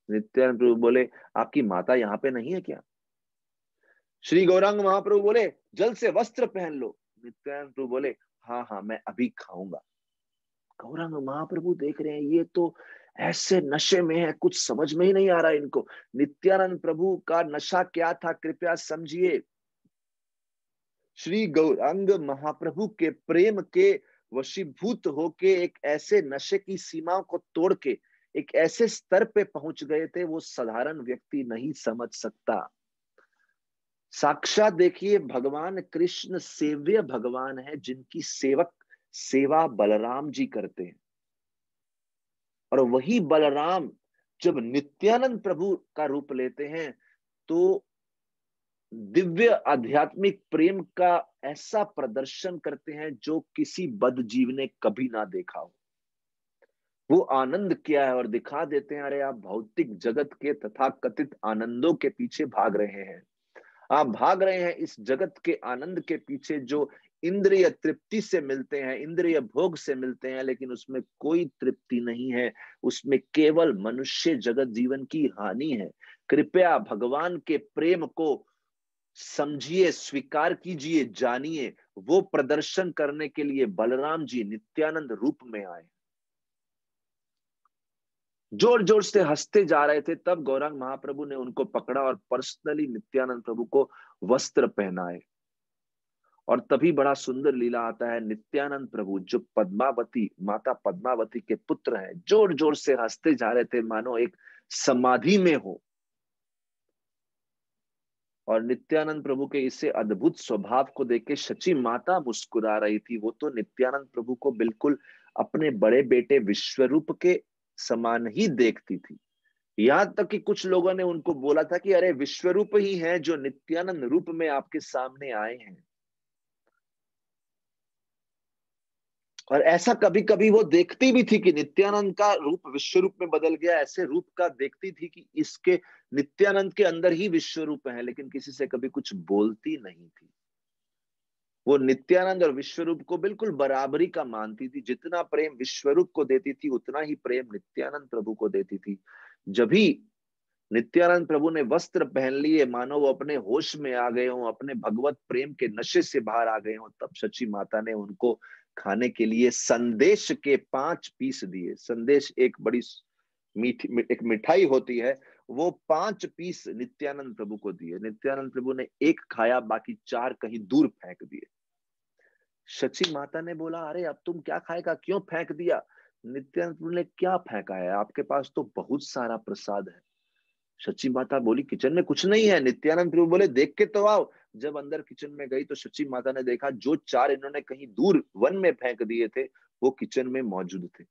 नित्यानंद प्रभु बोले आपकी माता यहाँ पे नहीं है क्या? श्री गौरांग महाप्रभु बोले जल्द से वस्त्र पहन लो। नित्यानंद प्रभु बोले हाँ हाँ मैं अभी खाऊंगा। गौरांग महाप्रभु देख रहे हैं ये तो ऐसे नशे में है, कुछ समझ में ही नहीं आ रहा इनको। नित्यानंद प्रभु का नशा क्या था कृपया समझिए। श्री गौरांग महाप्रभु के प्रेम के वशीभूत होके एक ऐसे नशे की सीमाओं को तोड़ के एक ऐसे स्तर पे पहुंच गए थे, वो साधारण व्यक्ति नहीं समझ सकता। साक्षात देखिए भगवान कृष्ण सेव्य भगवान है, जिनकी सेवा बलराम जी करते हैं। और वही बलराम जब नित्यानंद प्रभु का रूप लेते हैं तो दिव्य आध्यात्मिक प्रेम का ऐसा प्रदर्शन करते हैं जो किसी बद्धजीव ने कभी ना देखा हो। वो आनंद क्या है और दिखा देते हैं, अरे आप भौतिक जगत के तथाकथित आनंदों के पीछे भाग रहे हैं। आप भाग रहे हैं इस जगत के आनंद के पीछे जो इंद्रिय तृप्ति से मिलते हैं, इंद्रिय भोग से मिलते हैं, लेकिन उसमें कोई तृप्ति नहीं है, उसमें केवल मनुष्य जगत जीवन की हानि है। कृपया भगवान के प्रेम को समझिए, स्वीकार कीजिए, जानिए। वो प्रदर्शन करने के लिए बलराम जी नित्यानंद रूप में आए। जोर जोर से हंसते जा रहे थे, तब गौरांग महाप्रभु ने उनको पकड़ा और पर्सनली नित्यानंद प्रभु को वस्त्र पहनाए। और तभी बड़ा सुंदर लीला आता है। नित्यानंद प्रभु जो पद्मावती माता पद्मावती के पुत्र हैं, जोर जोर से हंसते जा रहे थे मानो एक समाधि में हो। और नित्यानंद प्रभु के इसे अद्भुत स्वभाव को देख के शची माता मुस्कुरा रही थी। वो तो नित्यानंद प्रभु को बिल्कुल अपने बड़े बेटे विश्वरूप के समान ही देखती थी। यहां तक कि कुछ लोगों ने उनको बोला था कि अरे विश्वरूप ही है जो नित्यानंद रूप में आपके सामने आए हैं। और ऐसा कभी कभी वो देखती भी थी कि नित्यानंद का रूप विश्व रूप में बदल गया, ऐसे रूप का देखती थी कि इसके नित्यानंद के अंदर ही विश्व रूप है, लेकिन किसी से कभी कुछ बोलती नहीं थी। वो नित्यानंद और विश्वरूप को बिल्कुल बराबरी का मानती थी। जितना प्रेम विश्वरूप को देती थी उतना ही प्रेम नित्यानंद प्रभु को देती थी। जब भी नित्यानंद प्रभु ने वस्त्र पहन लिए, मानो वो अपने होश में आ गए हों, अपने भगवत प्रेम के नशे से बाहर आ गए हों, तब सची माता ने उनको खाने के लिए संदेश के 5 पीस दिए। संदेश एक बड़ी मीठी एक मिठाई होती है, वो 5 पीस नित्यानंद प्रभु को दिए। नित्यानंद प्रभु ने एक खाया, बाकी 4 कहीं दूर फेंक दिए। सची माता ने बोला अरे अब तुम क्या खाएगा, क्यों फेंक दिया? नित्यानंद प्रभु ने क्या फेंका है, आपके पास तो बहुत सारा प्रसाद है। सची माता बोली किचन में कुछ नहीं है। नित्यानंद प्रभु बोले देख के तो आओ। जब अंदर किचन में गई तो सची माता ने देखा जो 4 इन्होंने कहीं दूर वन में फेंक दिए थे वो किचन में मौजूद थे।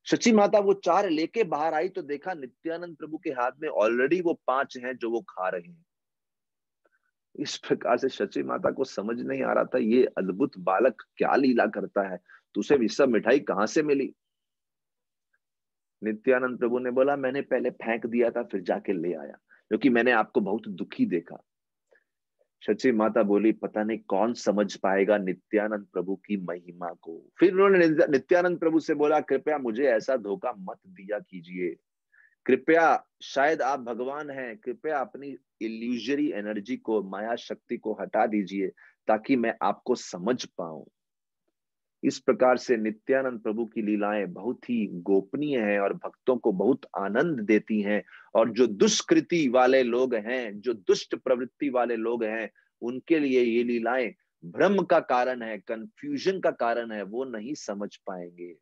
सची माता वो 4 लेके बाहर आई तो देखा नित्यानंद प्रभु के हाथ में ऑलरेडी वो 5 हैं जो वो खा रहे हैं। इस प्रकार से सची माता को समझ नहीं आ रहा था ये अद्भुत बालक क्या लीला करता है, तुझे ये सब मिठाई कहां से मिली? नित्यानंद प्रभु ने बोला मैंने पहले फेंक दिया था फिर जाके ले आया, क्योंकि मैंने आपको बहुत दुखी देखा। सची माता बोली पता नहीं कौन समझ पाएगा नित्यानंद प्रभु की महिमा को। फिर उन्होंने नित्यानंद प्रभु से बोला कृपया मुझे ऐसा धोखा मत दिया कीजिए, कृपया, शायद आप भगवान हैं, कृपया अपनी इल्यूजरी एनर्जी को, माया शक्ति को हटा दीजिए ताकि मैं आपको समझ पाऊं। इस प्रकार से नित्यानंद प्रभु की लीलाएं बहुत ही गोपनीय हैं और भक्तों को बहुत आनंद देती हैं। और जो दुष्कृति वाले लोग हैं, जो दुष्ट प्रवृत्ति वाले लोग हैं, उनके लिए ये लीलाएं भ्रम का कारण है, कंफ्यूजन का कारण है, वो नहीं समझ पाएंगे।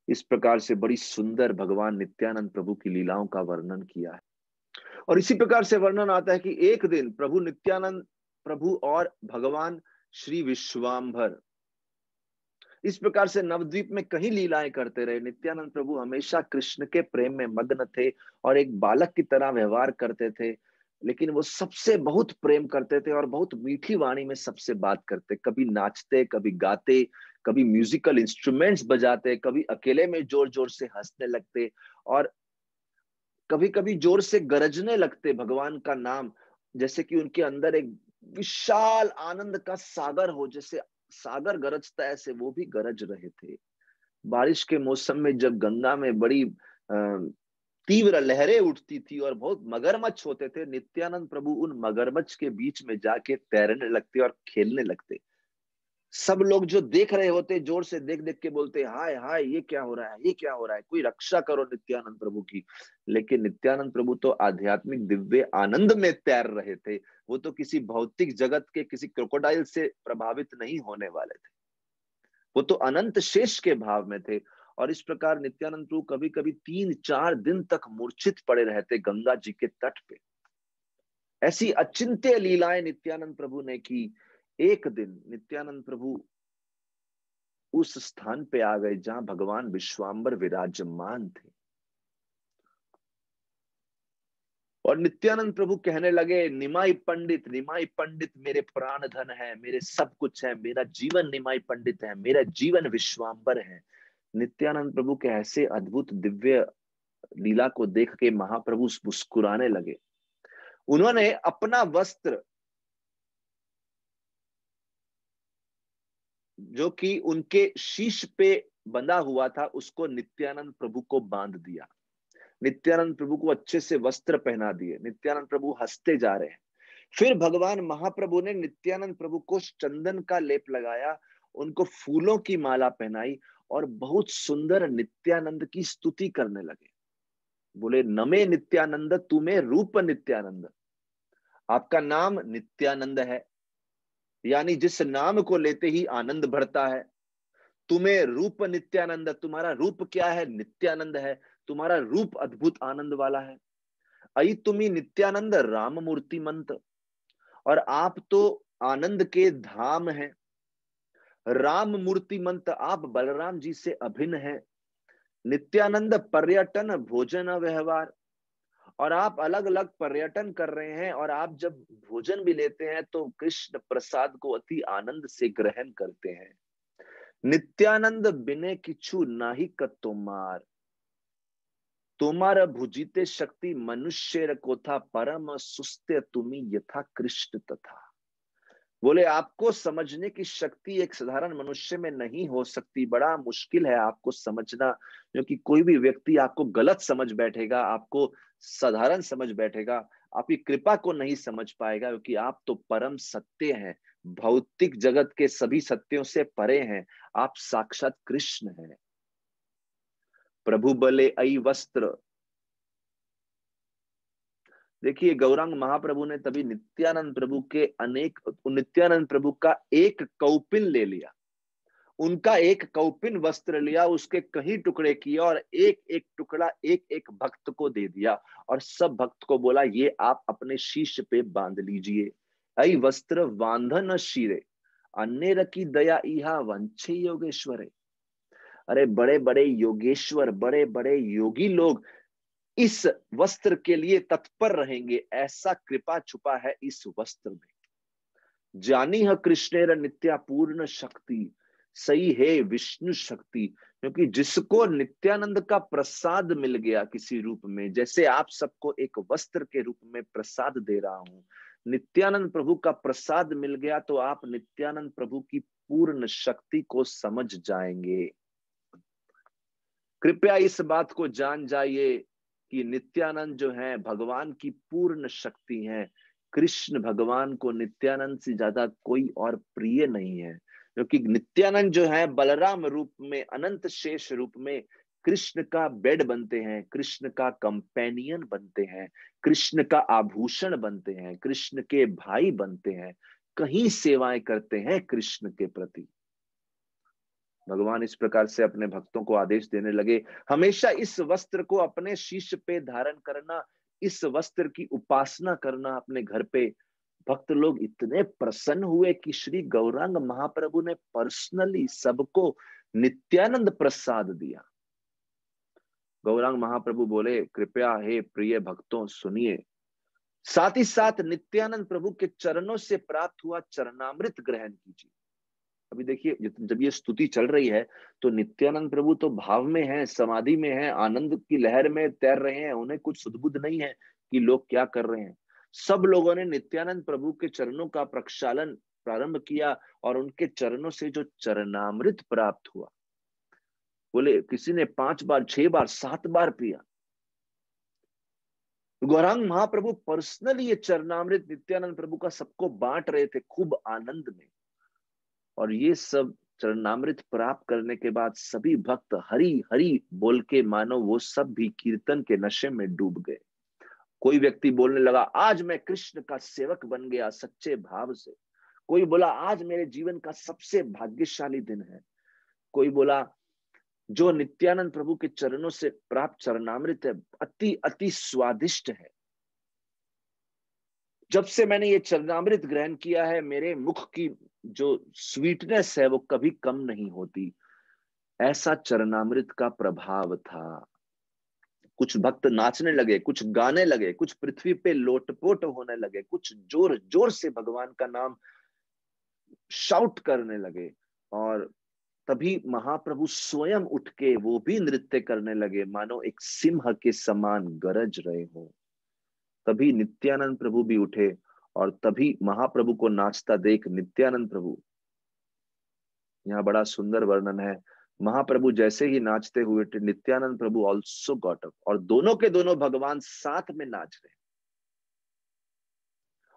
इस प्रकार से बड़ी सुंदर भगवान नित्यानंद प्रभु की लीलाओं का वर्णन किया है। और इसी प्रकार से वर्णन आता है कि एक दिन प्रभु नित्यानंद प्रभु और भगवान श्री विश्वाम्भर इस प्रकार से नवद्वीप में कहीं लीलाएं करते रहे। नित्यानंद प्रभु हमेशा कृष्ण के प्रेम में मग्न थे और एक बालक की तरह व्यवहार करते थे, लेकिन वो सबसे बहुत प्रेम करते थे और बहुत मीठी वाणी में सबसे बात करते। कभी नाचते, कभी गाते, कभी म्यूजिकल इंस्ट्रूमेंट्स बजाते, कभी अकेले में जोर जोर से हंसने लगते और कभी कभी जोर से गरजने लगते भगवान का नाम, जैसे कि उनके अंदर एक विशाल आनंद का सागर हो, जैसे सागर गरजता है ऐसे वो भी गरज रहे थे। बारिश के मौसम में जब गंगा में बड़ी तीव्र लहरें उठती थी और बहुत मगरमच्छ होते थे, नित्यानंद प्रभु उन मगरमच्छ के बीच में जाके तैरने लगते और खेलने लगते। सब लोग जो देख रहे होते जोर से देख देख के बोलते, हाय हाय ये क्या हो रहा है, ये क्या हो रहा है, कोई रक्षा करो नित्यानंद प्रभु की। लेकिन नित्यानंद प्रभु तो आध्यात्मिक दिव्य आनंद में तैर रहे थे। वो तो किसी भौतिक जगत के किसी क्रोकोडाइल से प्रभावित नहीं होने वाले थे, वो तो अनंत शेष के भाव में थे। और इस प्रकार नित्यानंद प्रभु कभी कभी 3-4 दिन तक मूर्छित पड़े रहते गंगा जी के तट पे। ऐसी अचिंत्य लीलाएं नित्यानंद प्रभु ने की। एक दिन नित्यानंद प्रभु उस स्थान पे आ गए जहां भगवान विश्वाम्बर विराजमान थे, और नित्यानंद प्रभु कहने लगे, निमाई पंडित मेरे प्राण धन है, मेरे सब कुछ है, मेरा जीवन निमाई पंडित है, मेरा जीवन विश्वाम्बर है। नित्यानंद प्रभु के ऐसे अद्भुत दिव्य लीला को देख के महाप्रभु मुस्कुराने लगे। उन्होंने अपना वस्त्र जो कि उनके शीश पे बंधा हुआ था उसको नित्यानंद प्रभु को बांध दिया। नित्यानंद प्रभु को अच्छे से वस्त्र पहना दिए। नित्यानंद प्रभु हंसते जा रहे हैं। फिर भगवान महाप्रभु ने नित्यानंद प्रभु को चंदन का लेप लगाया, उनको फूलों की माला पहनाई और बहुत सुंदर नित्यानंद की स्तुति करने लगे। बोले, नमे नित्यानंद तुम्हें रूप नित्यानंद। आपका नाम नित्यानंद है, यानी जिस नाम को लेते ही आनंद भरता है। तुम्हें रूप नित्यानंद, तुम्हारा रूप क्या है? नित्यानंद है। तुम्हारा रूप अद्भुत आनंद वाला है। अई तुम्ही नित्यानंद राम मूर्तिमंत, और आप तो आनंद के धाम हैं। राम मूर्तिमंत, आप बलराम जी से अभिन्न है। नित्यानंद पर्यटन भोजन व्यवहार, और आप अलग अलग पर्यटन कर रहे हैं, और आप जब भोजन भी लेते हैं तो कृष्ण प्रसाद को अति आनंद से ग्रहण करते हैं। नित्यानंद बिने किछु नाही कतोमार, तोमार भुजिते शक्ति मनुष्य को था, परम सुस्ते तुम्ही यथा कृष्ण तथा। बोले, आपको समझने की शक्ति एक साधारण मनुष्य में नहीं हो सकती, बड़ा मुश्किल है आपको समझना, क्योंकि कोई भी व्यक्ति आपको गलत समझ बैठेगा, आपको साधारण समझ बैठेगा, आपकी कृपा को नहीं समझ पाएगा, क्योंकि आप तो परम सत्य हैं, भौतिक जगत के सभी सत्यों से परे हैं, आप साक्षात कृष्ण हैं। प्रभु बले अई वस्त्र, देखिए गौरांग महाप्रभु ने तभी नित्यानंद प्रभु का एक कौपिन ले लिया, उनका एक कौपिन वस्त्र लिया, उसके कई टुकड़े किए और एक एक टुकड़ा एक एक भक्त को दे दिया, और सब भक्त को बोला, ये आप अपने शीश पे बांध लीजिए। अई वस्त्र बांधन शीरे, अन्य रखी दया इहा वंशे योगेश्वरे। अरे बड़े बड़े योगेश्वर, बड़े बड़े योगी लोग इस वस्त्र के लिए तत्पर रहेंगे, ऐसा कृपा छुपा है इस वस्त्र में। जानी है कृष्णेर नित्या पूर्ण शक्ति, सही है विष्णु शक्ति। क्योंकि जिसको नित्यानंद का प्रसाद मिल गया किसी रूप में, जैसे आप सबको एक वस्त्र के रूप में प्रसाद दे रहा हूं, नित्यानंद प्रभु का प्रसाद मिल गया तो आप नित्यानंद प्रभु की पूर्ण शक्ति को समझ जाएंगे। कृपया इस बात को जान जाइए कि नित्यानंद जो है भगवान की पूर्ण शक्ति है। कृष्ण भगवान को नित्यानंद से ज्यादा कोई और प्रिय नहीं है, क्योंकि नित्यानंद जो है बलराम रूप में, अनंत शेष रूप में कृष्ण का बेड बनते हैं, कृष्ण का कंपेनियन बनते हैं, कृष्ण का आभूषण बनते हैं, कृष्ण के भाई बनते हैं, कहीं सेवाएं करते हैं कृष्ण के प्रति। भगवान इस प्रकार से अपने भक्तों को आदेश देने लगे, हमेशा इस वस्त्र को अपने शीश पे धारण करना, इस वस्त्र की उपासना करना अपने घर पे। भक्त लोग इतने प्रसन्न हुए कि श्री गौरांग महाप्रभु ने पर्सनली सबको नित्यानंद प्रसाद दिया। गौरांग महाप्रभु बोले, कृपया हे प्रिय भक्तों सुनिए। साथ ही साथ नित्यानंद प्रभु के चरणों से प्राप्त हुआ चरणामृत ग्रहण कीजिए। अभी देखिए जब ये स्तुति चल रही है तो नित्यानंद प्रभु तो भाव में है, समाधि में है, आनंद की लहर में तैर रहे हैं, उन्हें कुछ सुध बुध नहीं है कि लोग क्या कर रहे हैं। सब लोगों ने नित्यानंद प्रभु के चरणों का प्रक्षालन प्रारंभ किया और उनके चरणों से जो चरणामृत प्राप्त हुआ, बोले किसी ने 5 बार, 6 बार, 7 बार पिया। गौरांग महाप्रभु पर्सनली ये चरणामृत नित्यानंद प्रभु का सबको बांट रहे थे खूब आनंद में। और ये सब चरणामृत प्राप्त करने के बाद सभी भक्त हरि हरि बोल के मानो वो सब भी कीर्तन के नशे में डूब गए। कोई व्यक्ति बोलने लगा, आज मैं कृष्ण का सेवक बन गया सच्चे भाव से। कोई बोला, आज मेरे जीवन का सबसे भाग्यशाली दिन है। कोई बोला, जो नित्यानंद प्रभु के चरणों से प्राप्त चरणामृत है अति अति स्वादिष्ट है। जब से मैंने ये चरणामृत ग्रहण किया है, मेरे मुख की जो स्वीटनेस है वो कभी कम नहीं होती। ऐसा चरणामृत का प्रभाव था। कुछ भक्त नाचने लगे, कुछ गाने लगे, कुछ पृथ्वी पे लोटपोट होने लगे, कुछ जोर जोर से भगवान का नाम शाउट करने लगे। और तभी महाप्रभु स्वयं उठ के वो भी नृत्य करने लगे, मानो एक सिंह के समान गरज रहे हो। तभी नित्यानंद प्रभु भी उठे और तभी महाप्रभु को नाचता देख नित्यानंद प्रभु, यहाँ बड़ा सुंदर वर्णन है, महाप्रभु जैसे ही नाचते हुए नित्यानंद प्रभु ऑल्सो गॉट अप, और दोनों के दोनों भगवान साथ में नाच रहे।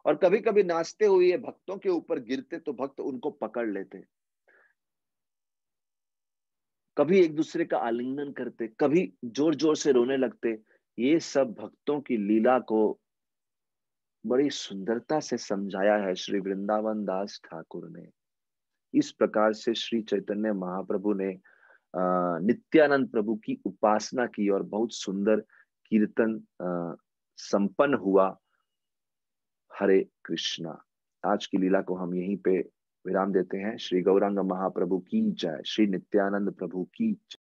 और कभी कभी नाचते हुए भक्तों के ऊपर गिरते तो भक्त उनको पकड़ लेते, कभी एक दूसरे का आलिंगन करते, कभी जोर जोर से रोने लगते। ये सब भक्तों की लीला को बड़ी सुंदरता से समझाया है श्री वृंदावन दास ठाकुर ने। इस प्रकार से श्री चैतन्य महाप्रभु ने नित्यानंद प्रभु की उपासना की और बहुत सुंदर कीर्तन संपन्न हुआ। हरे कृष्णा। आज की लीला को हम यहीं पे विराम देते हैं। श्री गौरांग महाप्रभु की जय, श्री नित्यानंद प्रभु की जय।